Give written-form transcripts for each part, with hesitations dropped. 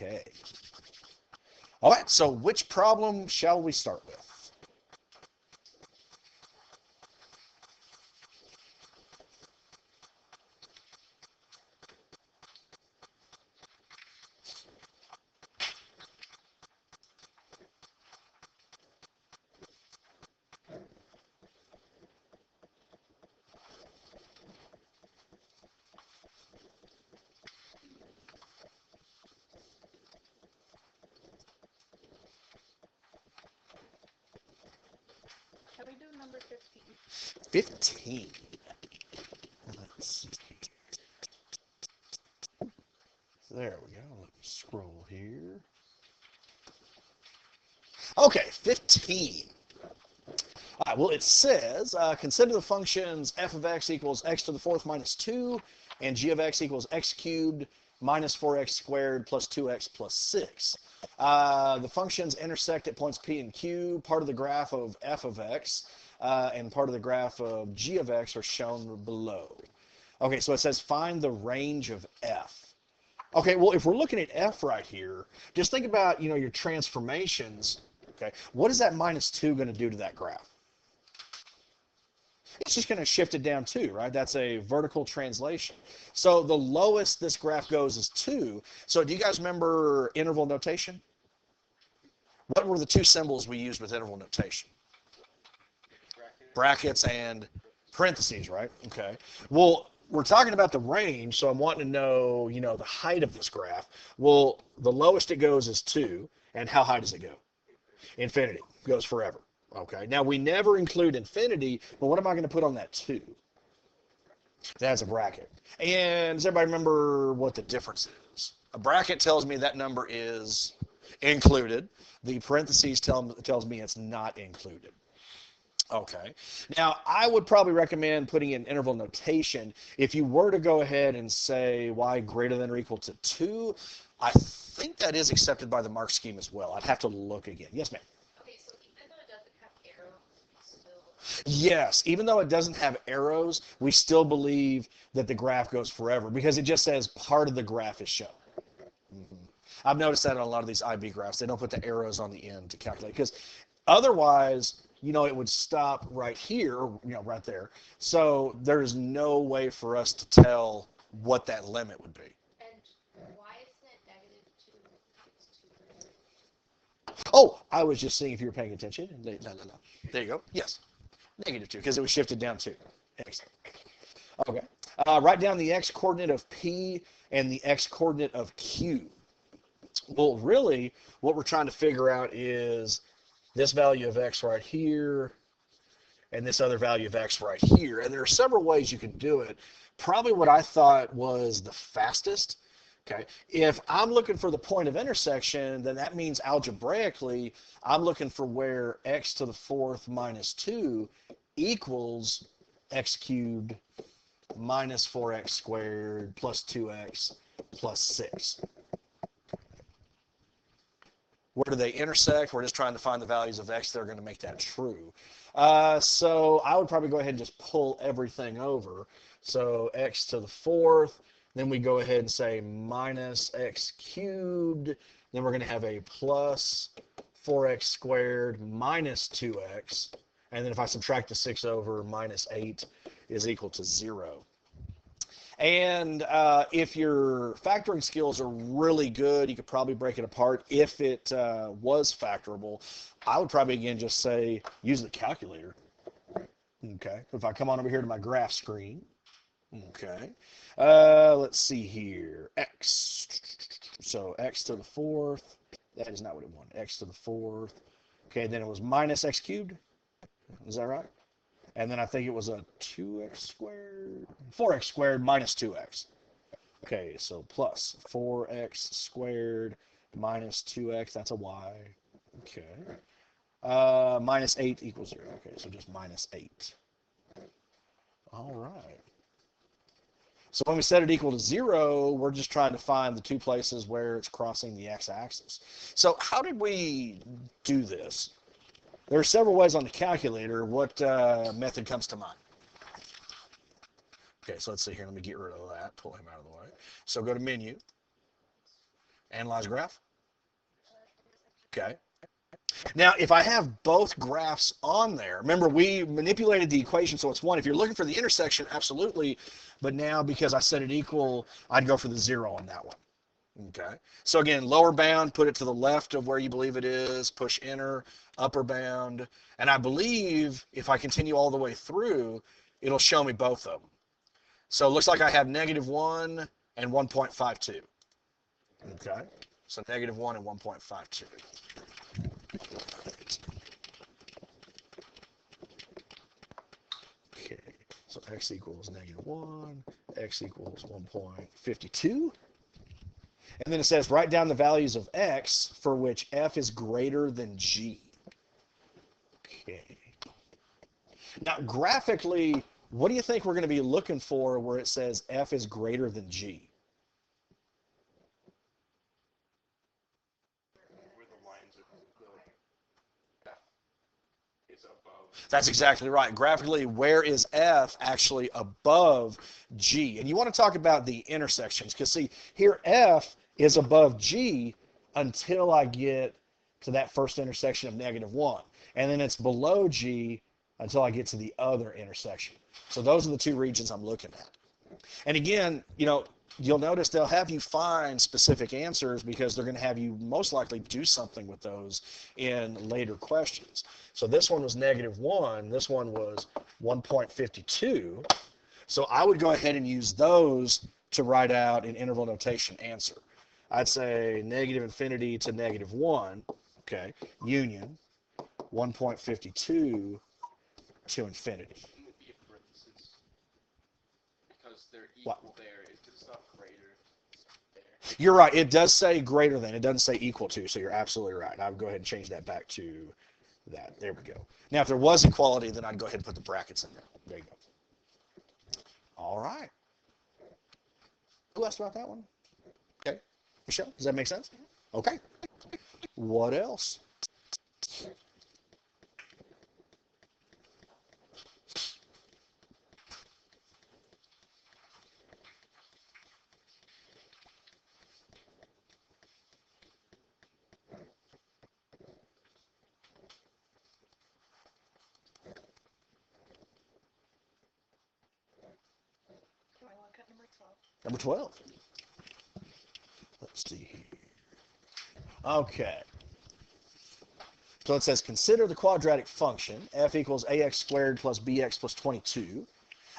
Okay. All right, so which problem shall we start with? Can we do number 15? 15. Let's see. There we go. Let me scroll here. Okay, 15. All right, well, it says, consider the functions f of x equals x to the fourth minus 2 and g of x equals x cubed minus 4x squared plus 2x plus 6. The functions intersect at points p and q. Part of the graph of f of x and part of the graph of g of x are shown below. Okay, so it says find the range of f. Okay, well, if we're looking at f right here, just think about, your transformations. Okay, what is that minus 2 going to do to that graph? It's just going to shift it down 2, right? That's a vertical translation. So the lowest this graph goes is 2. So do you guys remember interval notation? What were the two symbols we used with interval notation? Brackets and parentheses, right? Okay. Well, we're talking about the range, so I'm wanting to know, the height of this graph. Well, the lowest it goes is 2, and how high does it go? Infinity. Goes forever. Okay. Now, we never include infinity, but what am I going to put on that 2? That's a bracket. And does everybody remember what the difference is? A bracket tells me that number is included. The parentheses tells me it's not included. Okay. Now, I would probably recommend putting in interval notation. If you were to go ahead and say y greater than or equal to 2, I think that is accepted by the mark scheme as well. I'd have to look again. Yes, ma'am. Okay, so even though it doesn't have arrows, still. Yes, even though it doesn't have arrows, we still believe that the graph goes forever because it just says part of the graph is shown. Mm-hmm. I've noticed that on a lot of these IB graphs. They don't put the arrows on the end to calculate because otherwise, it would stop right here, right there. So there's no way for us to tell what that limit would be. And why isn't it -2? It's 2. Oh, I was just seeing if you were paying attention. No, no, no. There you go. Yes, -2 because it was shifted down 2. Excellent. Okay. Write down the x coordinate of P and the x coordinate of Q. Well, really, what we're trying to figure out is this value of x right here and this other value of x right here. And there are several ways you can do it. Probably what I thought was the fastest. Okay. If I'm looking for the point of intersection, then that means algebraically, I'm looking for where x to the fourth minus 2 equals x cubed minus 4x squared plus 2x plus 6. Where do they intersect? We're just trying to find the values of x that are going to make that true. So I would probably go ahead and just pull everything over. So x to the fourth, then we go ahead and say minus x cubed, then we're going to have a plus 4x squared minus 2x, and then if I subtract the 6 over, minus 8 is equal to 0. And if your factoring skills are really good, you could probably break it apart. If it was factorable, I would probably, again, just say use the calculator. Okay. If I come on over here to my graph screen. Okay. Let's see here. X. So x to the fourth. That is not what it wanted. X to the fourth. Okay, then it was minus x cubed. Is that right? And then I think it was a 2x squared, 4x squared minus 2x. Okay, so plus 4x squared minus 2x, that's a y. Okay. Minus 8 equals 0. Okay, so just minus 8. All right. So when we set it equal to 0, we're just trying to find the two places where it's crossing the x-axis. So how did we do this? There are several ways on the calculator. What method comes to mind? Okay, so let's see here. Let me get rid of that. Pull him out of the way. So go to menu. Analyze graph. Okay. Now, if I have both graphs on there, remember we manipulated the equation so it's 1. If you're looking for the intersection, absolutely. But now because I set it equal, I'd go for the 0 on that one. Okay. So again, lower bound, put it to the left of where you believe it is, push enter, upper bound. And I believe if I continue all the way through, it'll show me both of them. So it looks like I have -1 and 1.52. Okay. So -1 and 1.52. Okay, so x equals -1, x equals 1.52. And then it says write down the values of x for which f is greater than g. Okay. Now, graphically, what do you think we're going to be looking for where it says f is greater than g? That's exactly right. Graphically, where is f actually above g? And you want to talk about the intersections because, see, here f is above g until I get to that first intersection of -1. And then it's below g until I get to the other intersection. So those are the two regions I'm looking at. And again, you'll notice they'll have you find specific answers because they're going to have you most likely do something with those in later questions. So this one was -1. This one was 1.52. So I would go ahead and use those to write out an interval notation answer. I'd say -infinity to -1, okay, union 1.52 to infinity. Because they're equal there. It's not greater there. You're right. It does say greater than. It doesn't say equal to. So you're absolutely right. I would go ahead and change that back to that. There we go. Now, if there was equality, then I'd go ahead and put the brackets in there. There you go. All right. Who asked about that one? Okay. Michelle, does that make sense? Okay. What else? Number 12. Let's see here. Okay. So it says consider the quadratic function f equals ax squared plus bx plus 22.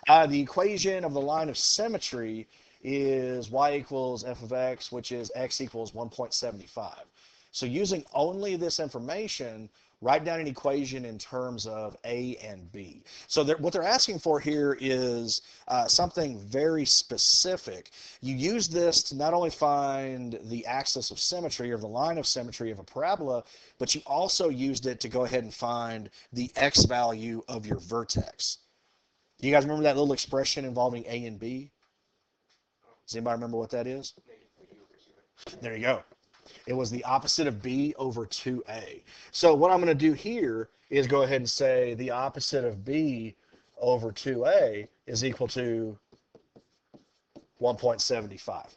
The equation of the line of symmetry is y equals f of x, which is x equals 1.75. So using only this information, write down an equation in terms of a and b. So what they're asking for here is something very specific. You use this to not only find the axis of symmetry or the line of symmetry of a parabola, but you also used it to go ahead and find the x value of your vertex. Do you guys remember that little expression involving a and b? Does anybody remember what that is? There you go. It was the opposite of b over 2a. So what I'm going to do here is go ahead and say the opposite of b over 2a is equal to 1.75.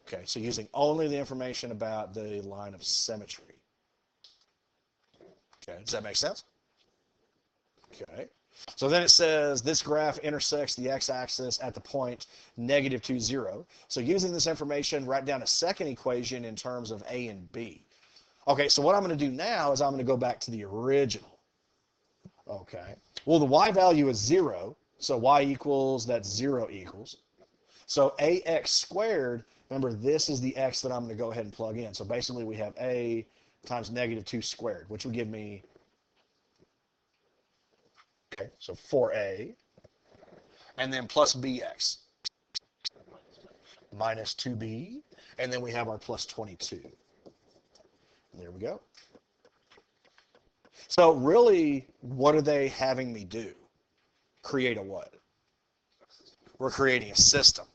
Okay, so using only the information about the line of symmetry. Okay, does that make sense? Okay. So then it says this graph intersects the x-axis at the point -2, 0. So using this information, write down a second equation in terms of a and b. Okay, so what I'm going to do now is I'm going to go back to the original. Okay. Well, the y value is 0, so y equals, that's 0 equals. So ax squared, remember this is the x that I'm going to go ahead and plug in. So basically we have a times -2 squared, which would give me, okay, so 4a, and then plus bx, minus 2b, and then we have our plus 22. There we go. So really, what are they having me do? Create a what? We're creating a system.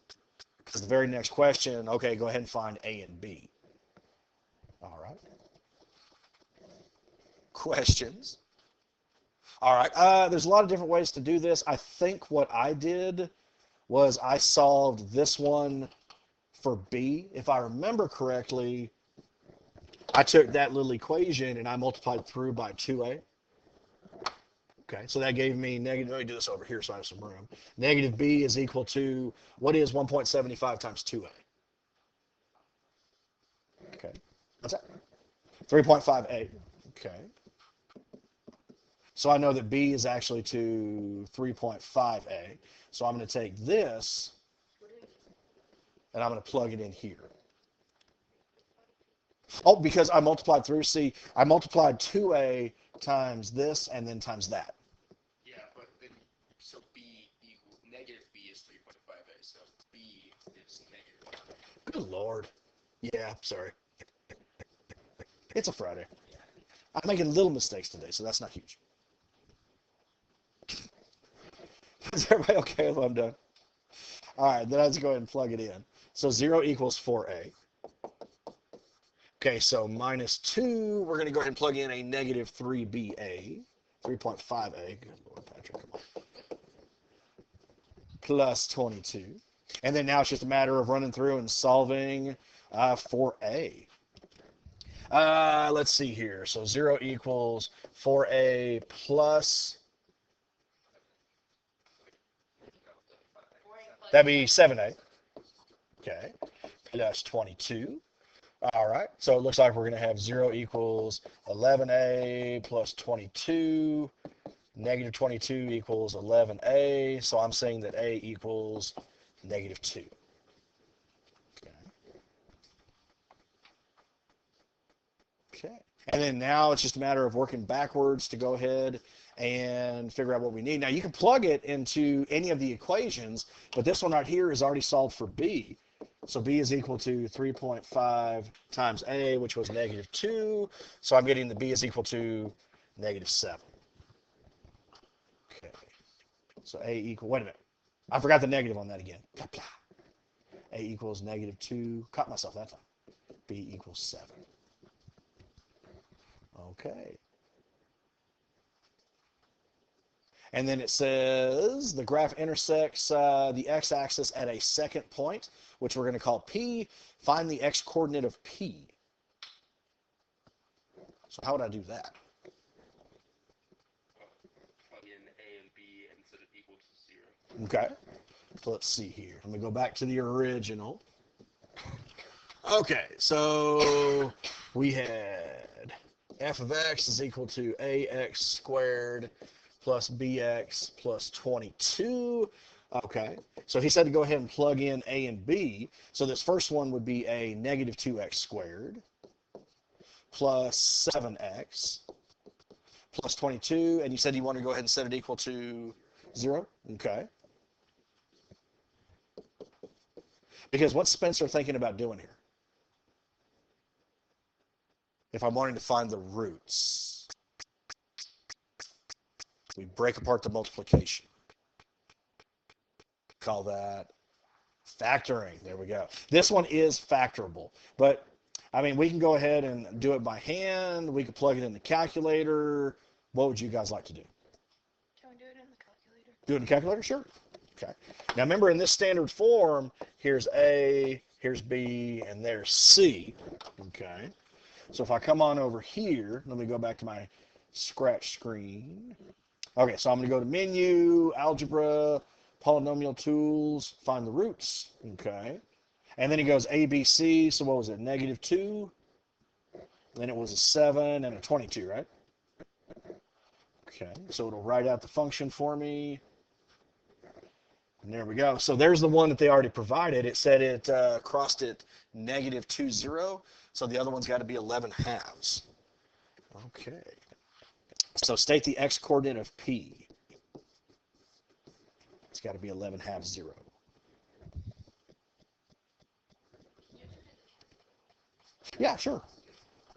Because the very next question, okay, go ahead and find a and b. All right. Questions? All right, there's a lot of different ways to do this. I think what I did was I solved this one for b, if I remember correctly, I took that little equation and I multiplied through by 2a. Okay, so that gave me negative, let me do this over here so I have some room. Negative b is equal to, what is 1.75 times 2a? Okay, what's that? 3.5a. Okay. So I know that b is actually to 3.5a. So I'm going to take this and I'm going to plug it in here. Oh, because I multiplied through. See, I multiplied 2a times this and then times that. Yeah, but then so b equal negative b is 3.5a, so b is negative. Good Lord. Yeah, sorry. It's a Friday. I'm making little mistakes today, so that's not huge. Is everybody okay if I'm done? All right, then let's go ahead and plug it in. So 0 equals 4a. Okay, so minus 2, we're going to go ahead and plug in a negative 3ba, 3.5a. Good Lord, Patrick, come on. Plus 22. And then now it's just a matter of running through and solving for a. Let's see here. So 0 equals 4a plus, that'd be 7a. Okay, plus 22. All right, so it looks like we're going to have 0 equals 11a plus 22. Negative 22 equals 11a. So I'm saying that a equals negative 2. Okay. Okay. And then now it's just a matter of working backwards to go ahead and figure out what we need. Now you can plug it into any of the equations, but this one right here is already solved for b. So b is equal to 3.5 times a, which was negative 2. So I'm getting that b is equal to negative 7. Okay. So a equal, wait a minute. I forgot the negative on that again. Blah, blah. A equals negative 2. Caught myself that time. B equals 7. Okay. And then it says the graph intersects the x-axis at a second point, which we're going to call P. Find the x-coordinate of P. So how would I do that? Plug in a and b and set it equal to 0. Okay. So let's see here. Let me go back to the original. Okay, so we had f of x is equal to ax squared plus bx plus 22. Okay, so he said to go ahead and plug in a and b. So this first one would be a negative 2x squared plus 7x plus 22. And you said you want to go ahead and set it equal to 0? Okay. Because what's Spencer thinking about doing here? If I'm wanting to find the roots, we break apart the multiplication. Call that factoring. There we go. This one is factorable, but I mean, we can go ahead and do it by hand. We could plug it in the calculator. What would you guys like to do? Can we do it in the calculator? Do it in the calculator? Sure. Okay. Now remember, in this standard form, here's A, here's B, and there's C. Okay. So if I come on over here, let me go back to my scratch screen. Okay, so I'm going to go to menu, algebra, polynomial tools, find the roots. Okay. And then he goes A, B, C. So what was it? Negative 2. Then it was a 7 and a 22, right? Okay. So it'll write out the function for me. And there we go. So there's the one that they already provided. It said it crossed at negative 2, 0. So the other one's got to be 11 halves. Okay. So state the x coordinate of P. It's got to be 11 halves 0. Yeah, sure.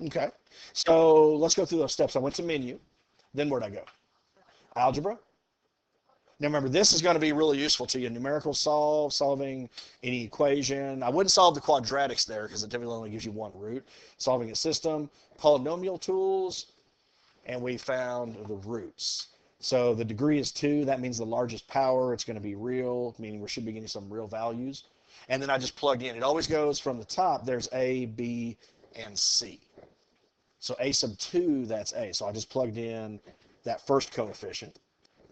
Okay. So let's go through those steps. I went to menu. Then where'd I go? Algebra. Now remember, this is going to be really useful to you. Numerical solving any equation. I wouldn't solve the quadratics there because it typically only gives you one root. Solving a system, polynomial tools, and we found the roots. So the degree is 2. That means the largest power. It's going to be real, meaning we should be getting some real values. And then I just plugged in. It always goes from the top. There's A, B, and C. So A sub 2, that's A. So I just plugged in that first coefficient.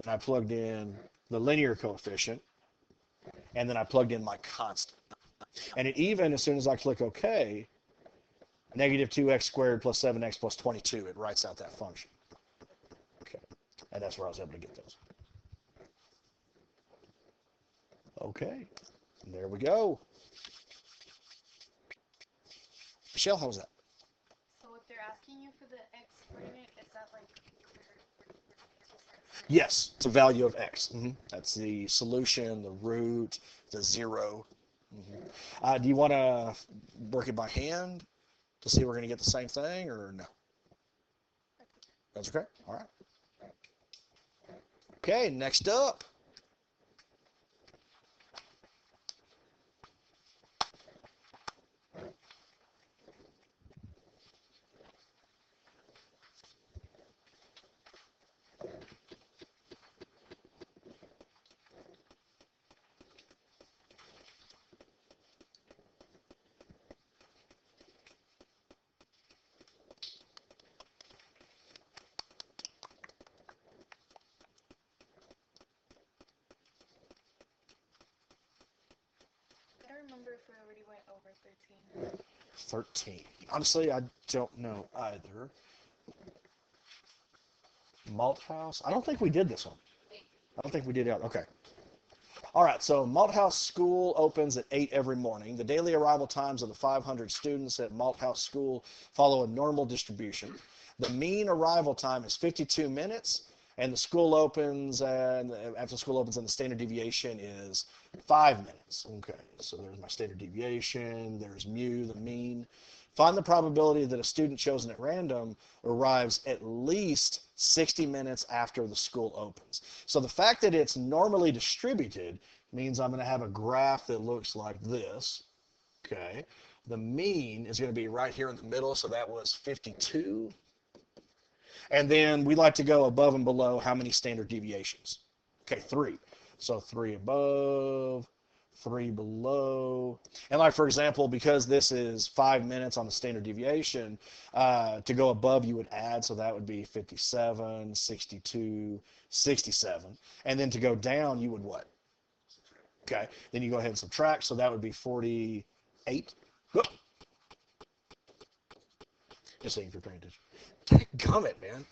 Then I plugged in the linear coefficient. And then I plugged in my constant. And it even, as soon as I click OK, negative 2x squared plus 7x plus 22, it writes out that function. Okay. And that's where I was able to get those. Okay. There we go. Michelle, how was that? So if they're asking you for the x coordinate, is that like Yes, it's a value of x. That's the solution, the root, the 0. Do you want to work it by hand to see if we're going to get the same thing, or no? That's okay. All right. Okay, next up. I don't remember if we already went over 13. 13. Honestly, I don't know either. Malthouse? I don't think we did this one. I don't think we did it. Okay. All right, so Malthouse School opens at 8 every morning. The daily arrival times of the 500 students at Malthouse School follow a normal distribution. The mean arrival time is 52 minutes, and the school opens, and after school opens, and the standard deviation is 5 minutes. Okay, so there's my standard deviation. There's mu, the mean. Find the probability that a student chosen at random arrives at least 60 minutes after the school opens. So the fact that it's normally distributed means I'm going to have a graph that looks like this. Okay. The mean is going to be right here in the middle, so that was 52. And then we like to go above and below how many standard deviations? Okay, 3. So 3 above, 3 below. And like, for example, because this is 5 minutes on the standard deviation, to go above you would add, so that would be 57, 62, 67. And then to go down, you would what? Okay, then you go ahead and subtract, so that would be 48. Whoop. Just saying if you're paying attention. Gummit, man.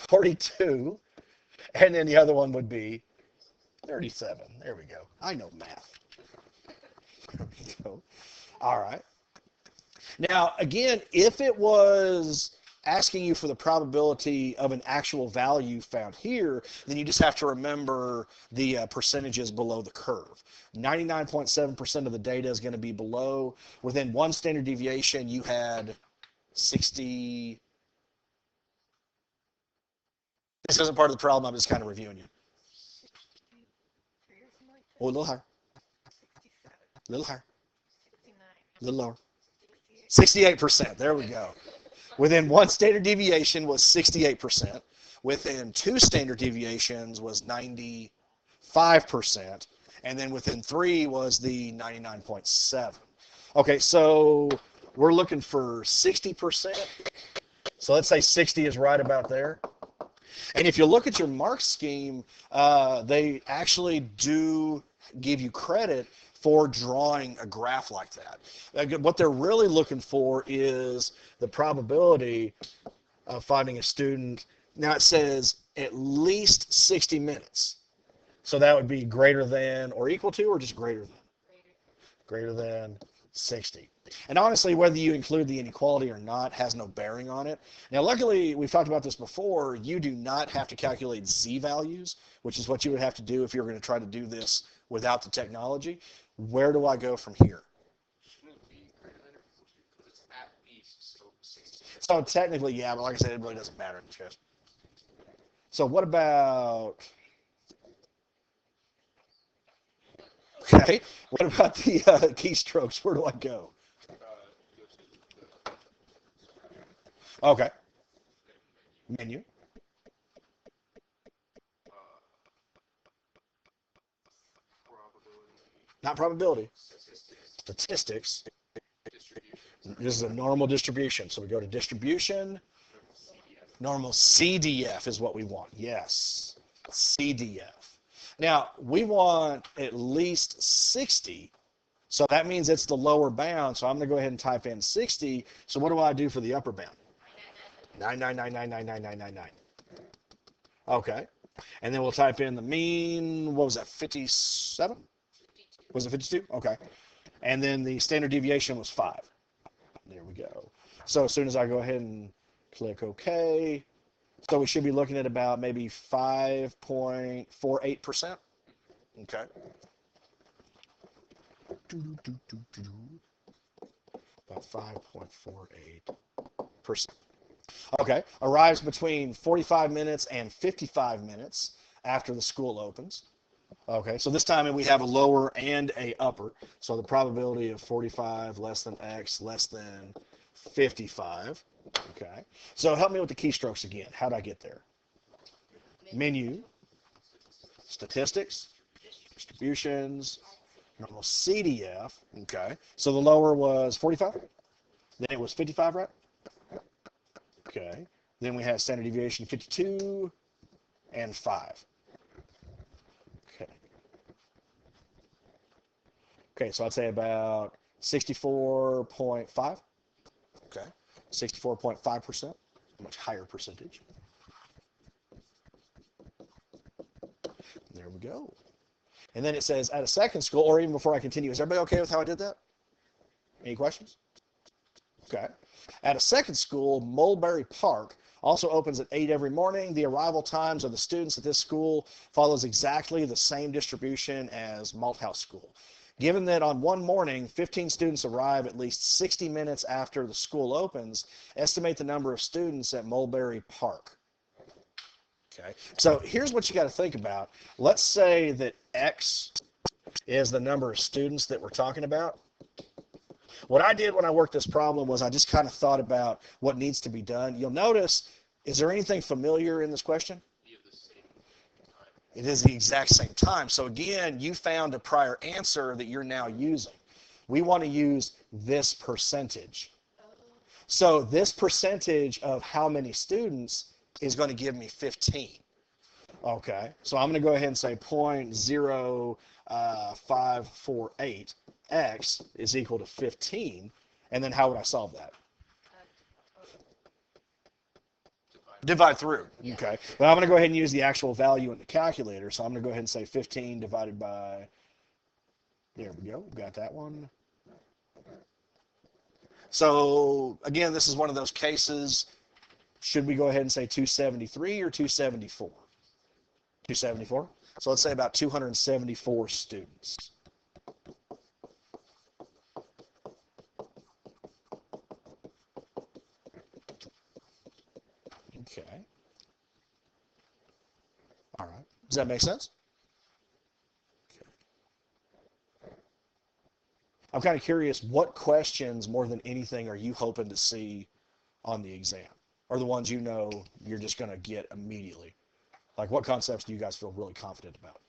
42. And then the other one would be 37. There we go. I know math. There we go. All right. Now, again, if it was asking you for the probability of an actual value found here, then you just have to remember the percentages below the curve. 99.7% of the data is going to be below. Within one standard deviation, you had 60. This isn't part of the problem. I'm just kind of reviewing you. Oh, a little higher. A little higher. A little lower. 68%. There we go. Within one standard deviation was 68%. Within two standard deviations was 95%. And then within 3 was the 99.7. Okay, so we're looking for 60%. So let's say 60 is right about there. And if you look at your mark scheme, they actually do give you credit for drawing a graph like that. What they're really looking for is the probability of finding a student. Now it says at least 60 minutes. So that would be greater than or equal to, or just greater than? Greater than 60. And honestly, whether you include the inequality or not has no bearing on it. Now, luckily, we've talked about this before. You do not have to calculate z-values, which is what you would have to do if you were going to try to do this without the technology. Where do I go from here? So technically, yeah, but like I said, it really doesn't matter in this case. So what about... Okay, what about the keystrokes? Where do I go? Okay. Menu. not probability, statistics, statistics. distribution, This is a normal distribution. So we go to distribution. CDF. Normal CDF is what we want. Yes, CDF. Now, we want at least 60. So that means it's the lower bound. So I'm going to go ahead and type in 60. So what do I do for the upper bound? 999999999. Okay. And then we'll type in the mean. What was that? 57? Was it 52? Okay. And then the standard deviation was 5. There we go. So as soon as I go ahead and click OK, so we should be looking at about maybe 5.48%. Okay. About 5.48%. Okay. Arrives between 45 minutes and 55 minutes after the school opens. Okay, so this time we have a lower and a upper. So the probability of 45 less than X less than 55. Okay, so help me with the keystrokes again. How did I get there? Menu, statistics, distributions, normal CDF. Okay, so the lower was 45. Then it was 55, right? Okay, then we have standard deviation 52 and 5. Okay. Okay, so I'd say about 64.5. Okay, 64.5%, a much higher percentage. There we go. And then it says at a second school, or even before I continue, is everybody okay with how I did that? Any questions? Okay. At a second school, Mulberry Park also opens at 8 every morning. The arrival times of the students at this school follows exactly the same distribution as Malthouse School. Given that on one morning, 15 students arrive at least 60 minutes after the school opens, estimate the number of students at Mulberry Park. Okay, so here's what you got to think about. Let's say that X is the number of students that we're talking about. What I did when I worked this problem was I just kind of thought about what needs to be done. You'll notice, is there anything familiar in this question? It is the exact same time. So again, you found a prior answer that you're now using. We want to use this percentage. So this percentage of how many students is going to give me 15. Okay, so I'm going to go ahead and say 0.0548. X is equal to 15. And then how would I solve that? Divide through. Okay. Well, I'm going to go ahead and use the actual value in the calculator. So I'm going to go ahead and say 15 divided by, there we go. Got that one. So again, this is one of those cases. Should we go ahead and say 273 or 274? 274. So let's say about 274 students. Okay. All right. Does that make sense? Okay. I'm kind of curious, what questions more than anything are you hoping to see on the exam? Or the ones you know you're just going to get immediately? Like, what concepts do you guys feel really confident about?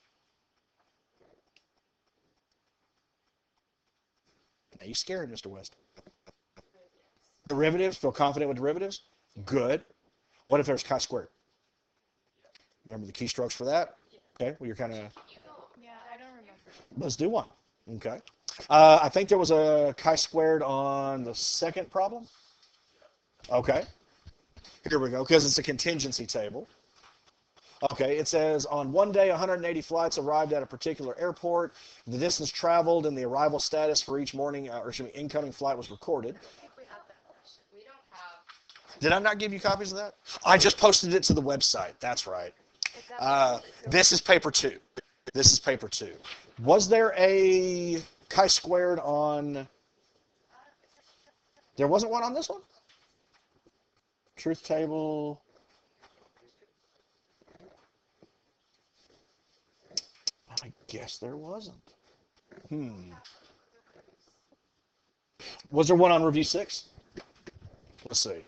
Now you're scared, Mr. West. Derivatives? Feel confident with derivatives? Good. What if there's chi-squared? Remember the keystrokes for that? Okay, well, you're kind of... Yeah, I don't remember. Let's do one. Okay. I think there was a chi-squared on the second problem. Okay. Here we go, because it's a contingency table. Okay, it says on one day 180 flights arrived at a particular airport. The distance traveled and the arrival status for each morning or incoming flight was recorded. Did I not give you copies of that? I just posted it to the website. That's right. This is paper 2. This is paper 2. Was there a chi-squared on... There wasn't one on this one? Truth table... I guess there wasn't. Was there one on review 6? Let's see.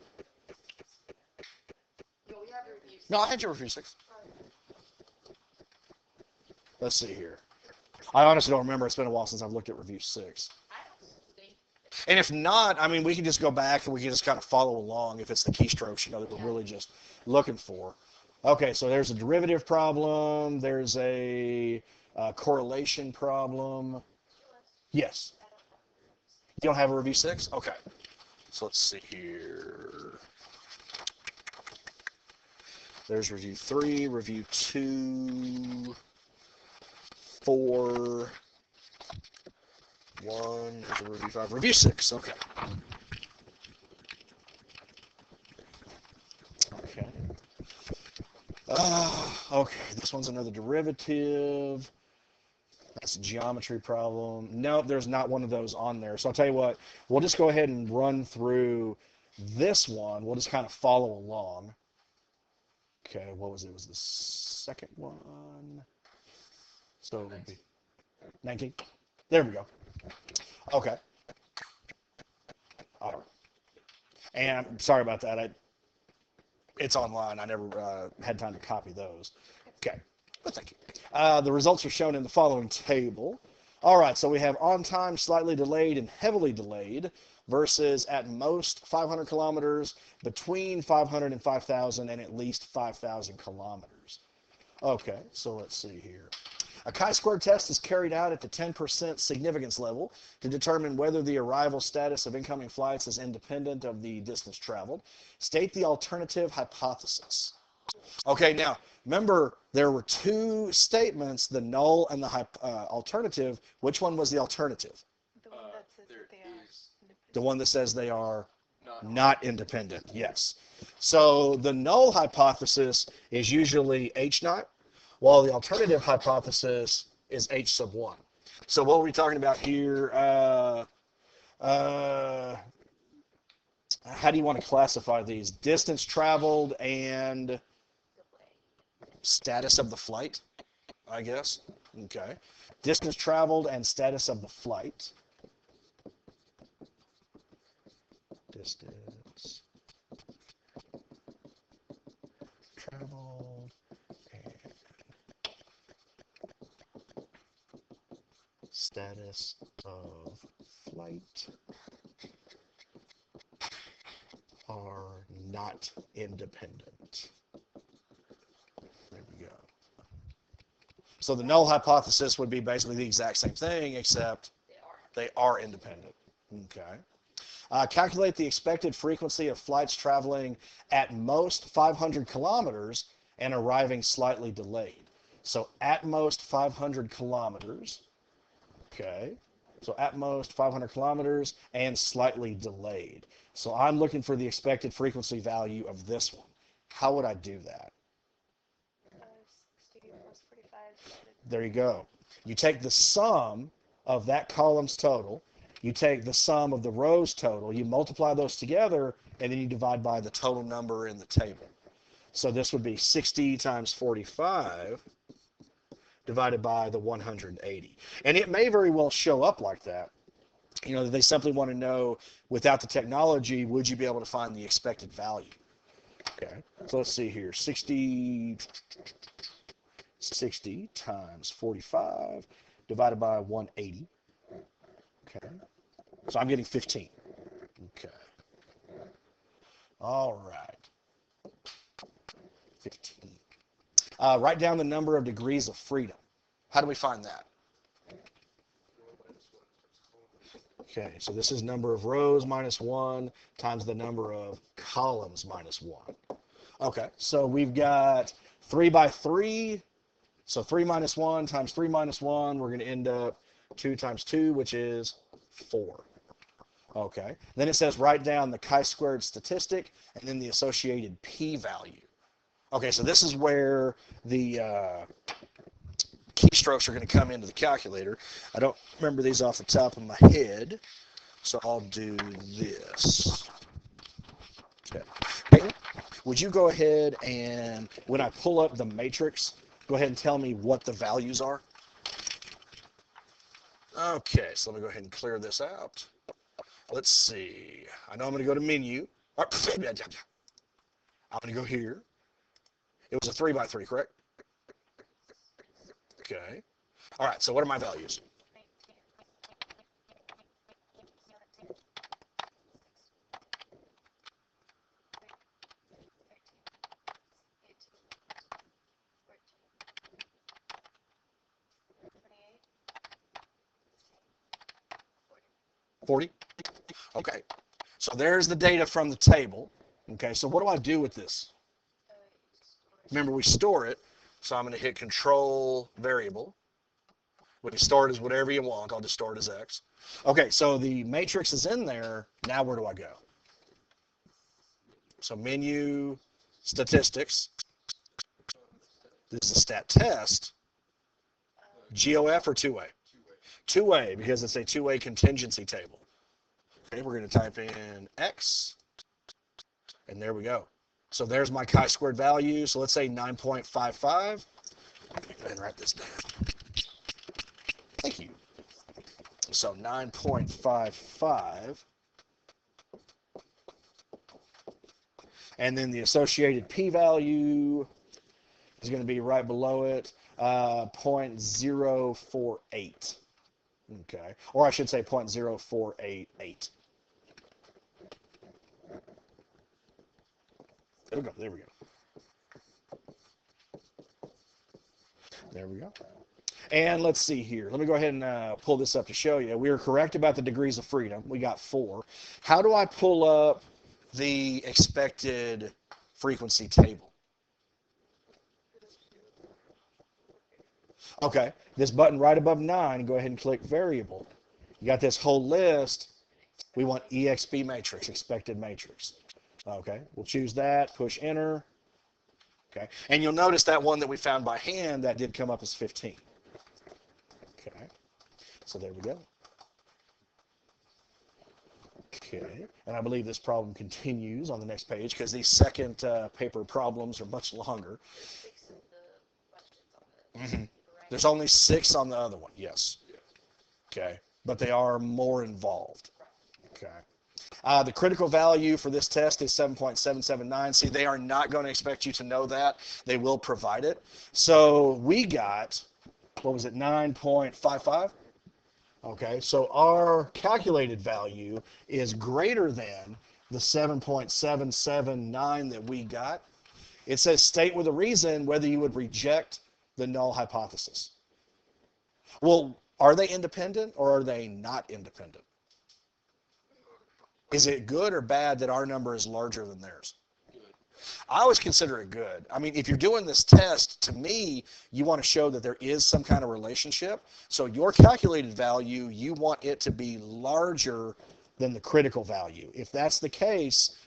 No, I had your review 6. Let's see here. I honestly don't remember. It's been a while since I've looked at review 6. I don't think. And if not, I mean, we can just go back and we can just kind of follow along if it's the keystrokes, that we're Yeah. really just looking for. Okay, so there's a derivative problem. There's a correlation problem. Yes. You don't have a review 6? Okay. So let's see here. There's review 3, review 2, 4, 1, there's a review 5, review 6. Okay. Okay. Okay, this one's another derivative. That's a geometry problem. Nope, there's not one of those on there. So I'll tell you what, we'll just go ahead and run through this one. We'll just kind of follow along. Okay, what was it? It was the second one. So it would be 19. There we go. Okay. All right. And I'm sorry about that. It's online. I never had time to copy those. Okay. But thank you. The results are shown in the following table. All right, so we have on time, slightly delayed, and heavily delayed versus at most 500 kilometers, between 500 and 5,000, and at least 5,000 kilometers. Okay, so let's see here. A chi-square test is carried out at the 10% significance level to determine whether the arrival status of incoming flights is independent of the distance traveled. State the alternative hypothesis. Okay, now, remember, there were two statements, the null and the alternative. Which one was the alternative? The one that says There that they are is The one that says they are not not independent, yes. So the null hypothesis is usually H naught, while the alternative hypothesis is H sub 1. So what are we talking about here? How do you want to classify these? Distance traveled and status of the flight, I guess. Okay. Distance traveled and status of the flight. Distance traveled and status of flight are not independent. There we go. So the null hypothesis would be basically the exact same thing, except they are independent. Okay. Calculate the expected frequency of flights traveling at most 500 kilometers and arriving slightly delayed. So at most 500 kilometers. Okay. So at most 500 kilometers and slightly delayed. So I'm looking for the expected frequency value of this one. How would I do that? 60 plus 45 divided. There you go. You take the sum of that column's total, you take the sum of the rows total, you multiply those together, and then you divide by the total number in the table. So this would be 60 times 45 divided by the 180. And it may very well show up like that. They simply want to know, without the technology, would you be able to find the expected value? Okay, so let's see here. 60 times 45 divided by 180. Okay, so I'm getting 15. Okay, all right, 15. Write down the number of degrees of freedom. How do we find that? Okay, so this is number of rows minus 1 times the number of columns minus 1. Okay, so we've got 3 by 3. So 3 minus 1 times 3 minus 1, we're going to end up 2 times 2, which is 4. Okay, then it says write down the chi-squared statistic and then the associated p-value. Okay, so this is where the keystrokes are going to come into the calculator. I don't remember these off the top of my head, so I'll do this. Okay. Hey, would you go ahead and, when I pull up the matrix, go ahead and tell me what the values are? Okay, so let me go ahead and clear this out. Let's see. I know I'm going to go to menu. I'm going to go here. It was a 3 by 3, correct? Okay. All right, so what are my values? 40? Okay, so there's the data from the table. Okay, so what do I do with this? Remember, we store it, so I'm going to hit Control Variable. We can store it as whatever you want. I'll just store it as X. Okay, so the matrix is in there. Now where do I go? So menu, statistics. This is a stat test. GOF or two-way? Two-way, because it's a two-way contingency table. Okay, we're going to type in X, and there we go. So there's my chi-squared value. So let's say 9.55. Go ahead and write this down. Thank you. So 9.55. And then the associated p-value is going to be right below it, 0.048. Okay, or I should say 0.0488. There we go. There we go. There we go. And let's see here. Let me go ahead and pull this up to show you. We were correct about the degrees of freedom. We got 4. How do I pull up the expected frequency table? Okay, this button right above 9, go ahead and click variable. You got this whole list. We want EXP matrix, expected matrix. Okay, we'll choose that, push enter. Okay, and you'll notice that one that we found by hand, that did come up as 15. Okay, so there we go. Okay, and I believe this problem continues on the next page because these second paper problems are much longer. Mm-hmm. There's only 6 on the other one, yes. Okay, but they are more involved. Okay. The critical value for this test is 7.779. See, they are not going to expect you to know that. They will provide it. So we got, what was it, 9.55? Okay, so our calculated value is greater than the 7.779 that we got. It says state with a reason whether you would reject the null hypothesis. Well, are they independent or are they not independent? Is it good or bad that our number is larger than theirs? I always consider it good. I mean, if you're doing this test, to me, you want to show that there is some kind of relationship. So your calculated value, you want it to be larger than the critical value. If that's the case,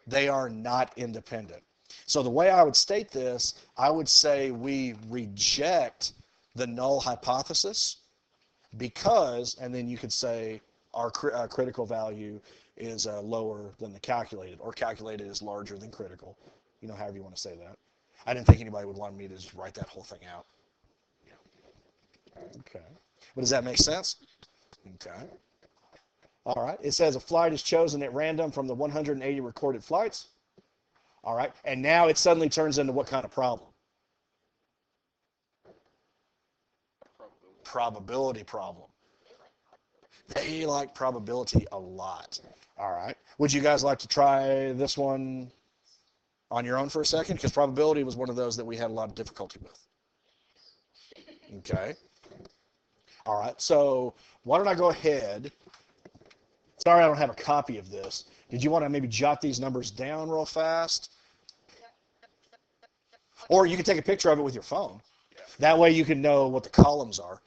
they are not independent. So the way I would state this, I would say we reject the null hypothesis because, and then you could say our critical value is lower than the calculated, or calculated is larger than critical. You know, however you want to say that. I didn't think anybody would want me to just write that whole thing out. Okay. But does that make sense? Okay. All right. It says a flight is chosen at random from the 180 recorded flights. All right. And now it suddenly turns into what kind of problem? Probability problem. They like probability a lot. All right. Would you guys like to try this one on your own for a second? Because probability was one of those that we had a lot of difficulty with. Okay. All right. So why don't I go ahead? Sorry, I don't have a copy of this. Did you want to maybe jot these numbers down real fast? Or you can take a picture of it with your phone. That way you can know what the columns are.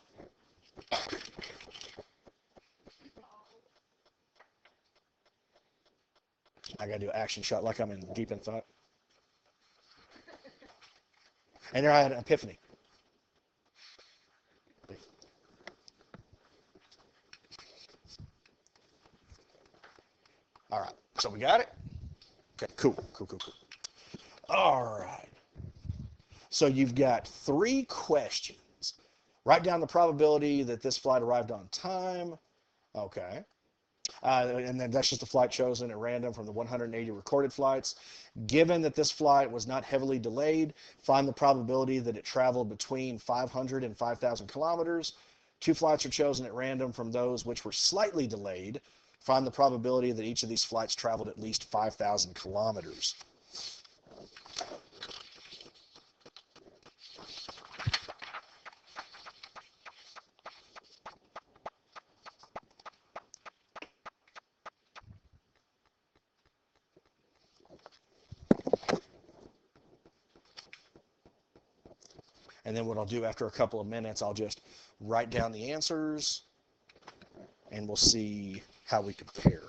I gotta do an action shot like I'm in deep in thought. And there I had an epiphany. All right, so we got it? Okay, cool. All right. So you've got 3 questions. Write down the probability that this flight arrived on time. Okay. and then that's just a flight chosen at random from the 180 recorded flights. Given that this flight was not heavily delayed, find the probability that it traveled between 500 and 5,000 kilometers. 2 flights are chosen at random from those which were slightly delayed. Find the probability that each of these flights traveled at least 5,000 kilometers. And then what I'll do after a couple of minutes, I'll just write down the answers, and we'll see how we compare.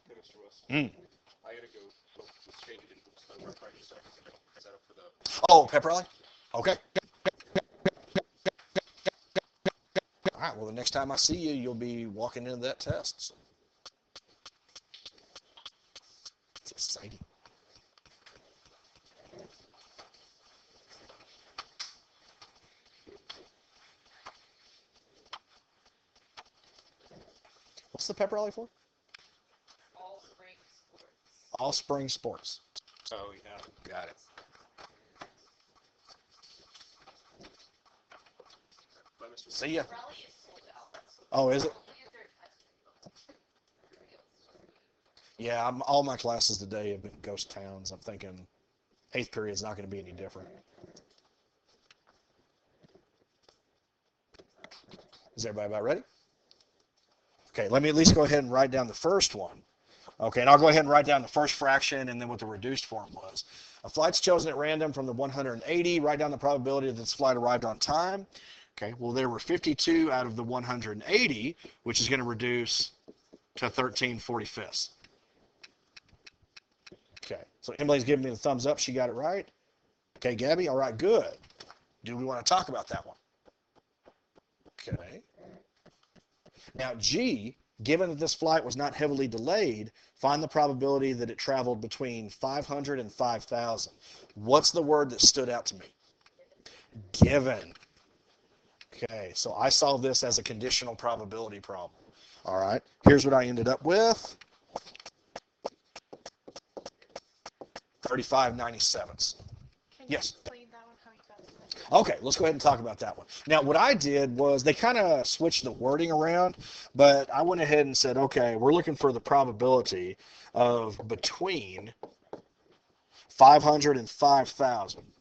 Hey, Mr. West. Mm. I gotta go. Let's change it in. We're trying to set up for the. Oh, pep rally? Okay. All right, well, the next time I see you, you'll be walking into that test. So. It's exciting. What's the pep rally for? All spring sports. All spring sports. Oh, yeah. Got it. Bye, Mr. See ya. Rally is sold out. Oh, is it? Only a third has Yeah, all my classes today have been ghost towns. I'm thinking 8th period is not going to be any different. Is everybody about ready? Okay, let me at least go ahead and write down the first one. Okay, and I'll go ahead and write down the first fraction and then what the reduced form was. A flight's chosen at random from the 180. Write down the probability that this flight arrived on time. Okay, well, there were 52 out of the 180, which is going to reduce to 13/45. Okay, so Emily's giving me the thumbs up. She got it right. Okay, Gabby, all right, good. Do we want to talk about that one? Okay. Now, G, given that this flight was not heavily delayed, find the probability that it traveled between 500 and 5,000. What's the word that stood out to me? Given. Okay, so I saw this as a conditional probability problem. All right, here's what I ended up with. 35/97. Can Yes. you explain that one, how you got to that? Okay, let's go ahead and talk about that one. Now, what I did was they kind of switched the wording around, but I went ahead and said, okay, we're looking for the probability of between 500 and 5,000.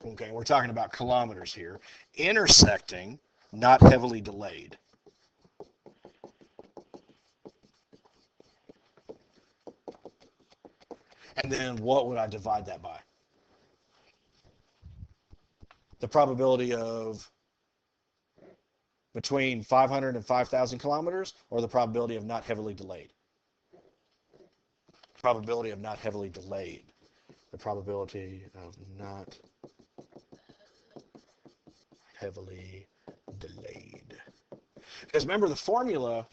Okay, we're talking about kilometers here. Intersecting, not heavily delayed. And then what would I divide that by? The probability of between 500 and 5,000 kilometers, or the probability of not heavily delayed? Probability of not heavily delayed. The probability of not heavily delayed. Because remember, the formula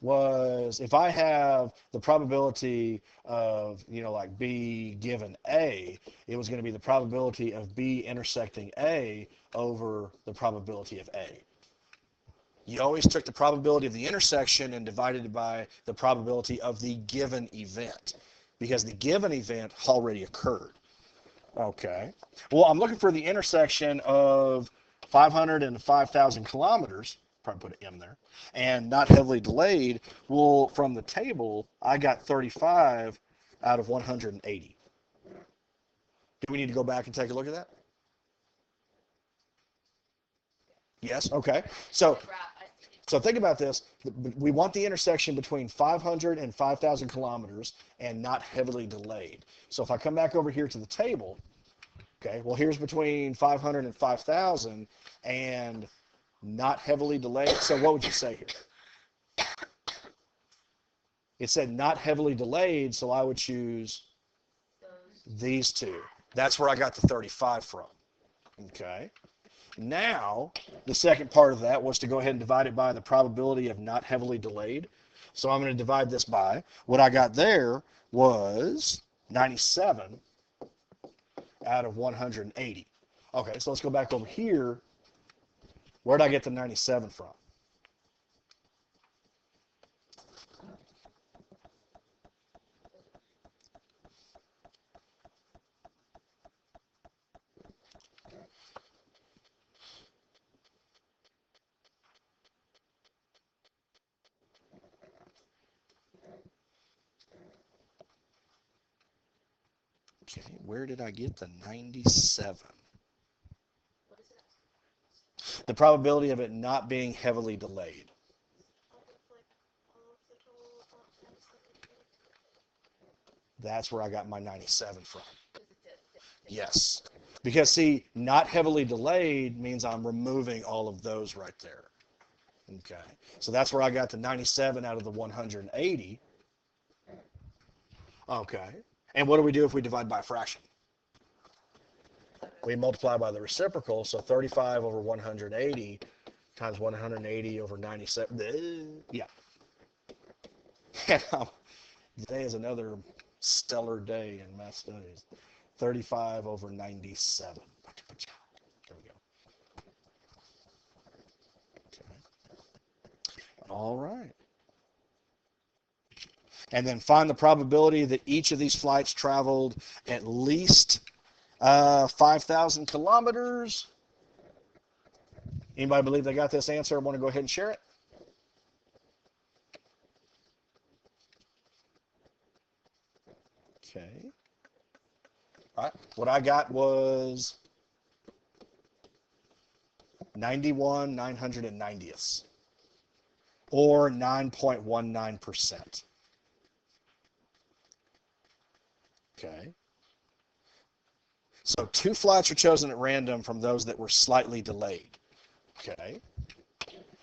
was if I have the probability of, like B given A, it was going to be the probability of B intersecting A over the probability of A. You always took the probability of the intersection and divided it by the probability of the given event, because the given event already occurred. Okay. Well, I'm looking for the intersection of 500 and 5,000 kilometers. Probably put an M there. And not heavily delayed. Well, from the table, I got 35 out of 180. Do we need to go back and take a look at that? Yes. Okay. So think about this. We want the intersection between 500 and 5,000 kilometers and not heavily delayed. So if I come back over here to the table, okay, well, here's between 500 and 5,000 and not heavily delayed. So what would you say here? It said not heavily delayed, so I would choose these two. That's where I got the 35 from. Okay. Now, the second part of that was to go ahead and divide it by the probability of not heavily delayed. So I'm going to divide this by, what I got there was 97 out of 180. Okay, so let's go back over here. Where did I get the 97 from? Okay, where did I get the 97? The probability of it not being heavily delayed. That's where I got my 97 from. Yes. Because, see, not heavily delayed means I'm removing all of those right there. Okay. So that's where I got the 97 out of the 180. Okay. And what do we do if we divide by a fraction? We multiply by the reciprocal, so 35 over 180 times 180 over 97. Yeah. Today is another stellar day in math studies. 35 over 97. There we go. Okay. All right. And then find the probability that each of these flights traveled at least 5,000 kilometers. Anybody believe they got this answer? I want to go ahead and share it. Okay. All right. What I got was 91 990ths, or 9.19%. Okay. So 2 flights were chosen at random from those that were slightly delayed. Okay.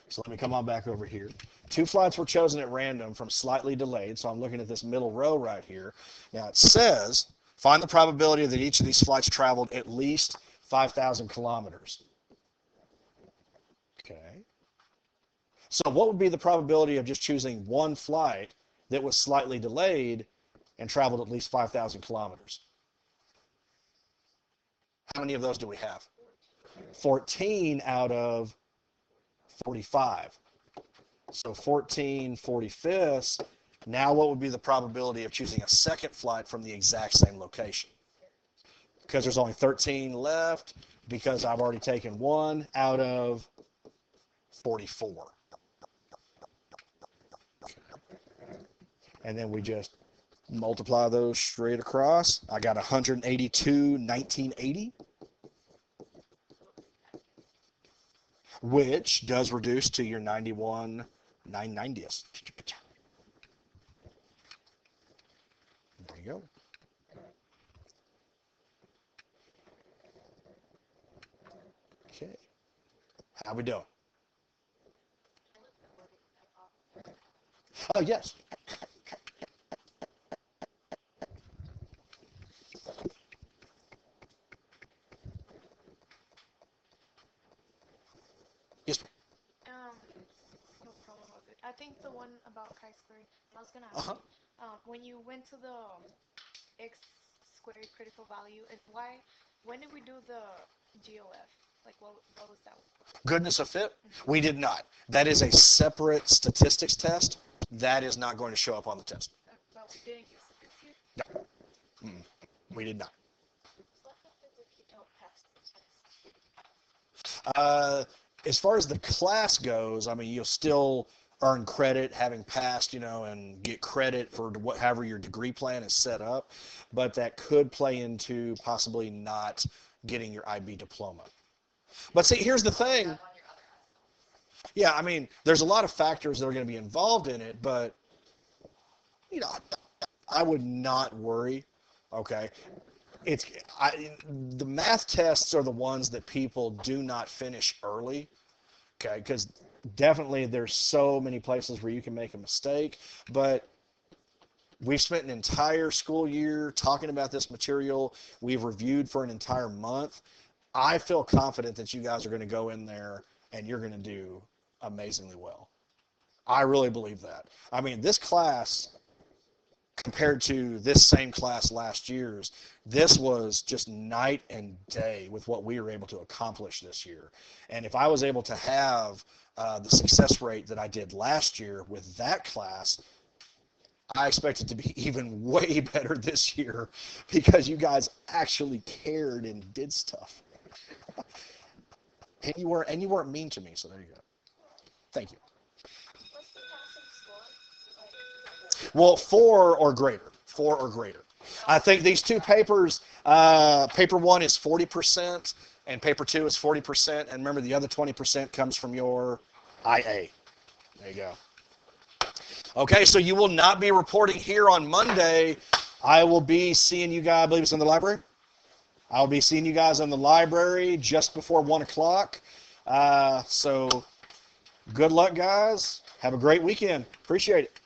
So let me come on back over here. 2 flights were chosen at random from slightly delayed. So I'm looking at this middle row right here. Now it says, find the probability that each of these flights traveled at least 5,000 kilometers. Okay. So what would be the probability of just choosing one flight that was slightly delayed and traveled at least 5,000 kilometers? How many of those do we have? 14 out of 45. So 14 45ths. Now what would be the probability of choosing a second flight from the exact same location? Because there's only 13 left, because I've already taken 1 out of 44. And then we just multiply those straight across. I got 182 1980, which does reduce to your 91 990ths. There you go. Okay. How we doing? Oh, yes. Yes. No problem with it. I think the one about chi-squared, I was gonna ask Uh-huh. you, when you went to the x squared critical value, and why, when did we do the GOF? Like, what was that? Goodness of fit? We did not. That is a separate statistics test. That is not going to show up on the test. But we didn't use it this year. No. We did not. So what happens if you don't pass the test? As far as the class goes, I mean, you'll still earn credit having passed, and get credit for whatever your degree plan is set up, but that could play into possibly not getting your IB diploma. But see, here's the thing. Yeah, I mean, there's a lot of factors that are going to be involved in it, but, I would not worry, okay? The math tests are the ones that people do not finish early, okay? Because definitely there's so many places where you can make a mistake, but we've spent an entire school year talking about this material. We've reviewed for an entire month. I feel confident that you guys are going to go in there and you're going to do amazingly well. I really believe that. I mean, this class, compared to this same class last year's, this was just night and day with what we were able to accomplish this year. And if I was able to have the success rate that I did last year with that class, I expect it to be even way better this year because you guys actually cared and did stuff. And you weren't mean to me, so there you go. Thank you. What's the passing score? Well, 4 or greater. 4 or greater. I think these two papers, paper 1 is 40%, and paper 2 is 40%, and remember the other 20% comes from your IA. There you go. Okay, so you will not be reporting here on Monday. I will be seeing you guys, I believe it's in the library. I'll be seeing you guys in the library just before 1 o'clock. So good luck, guys. Have a great weekend. Appreciate it.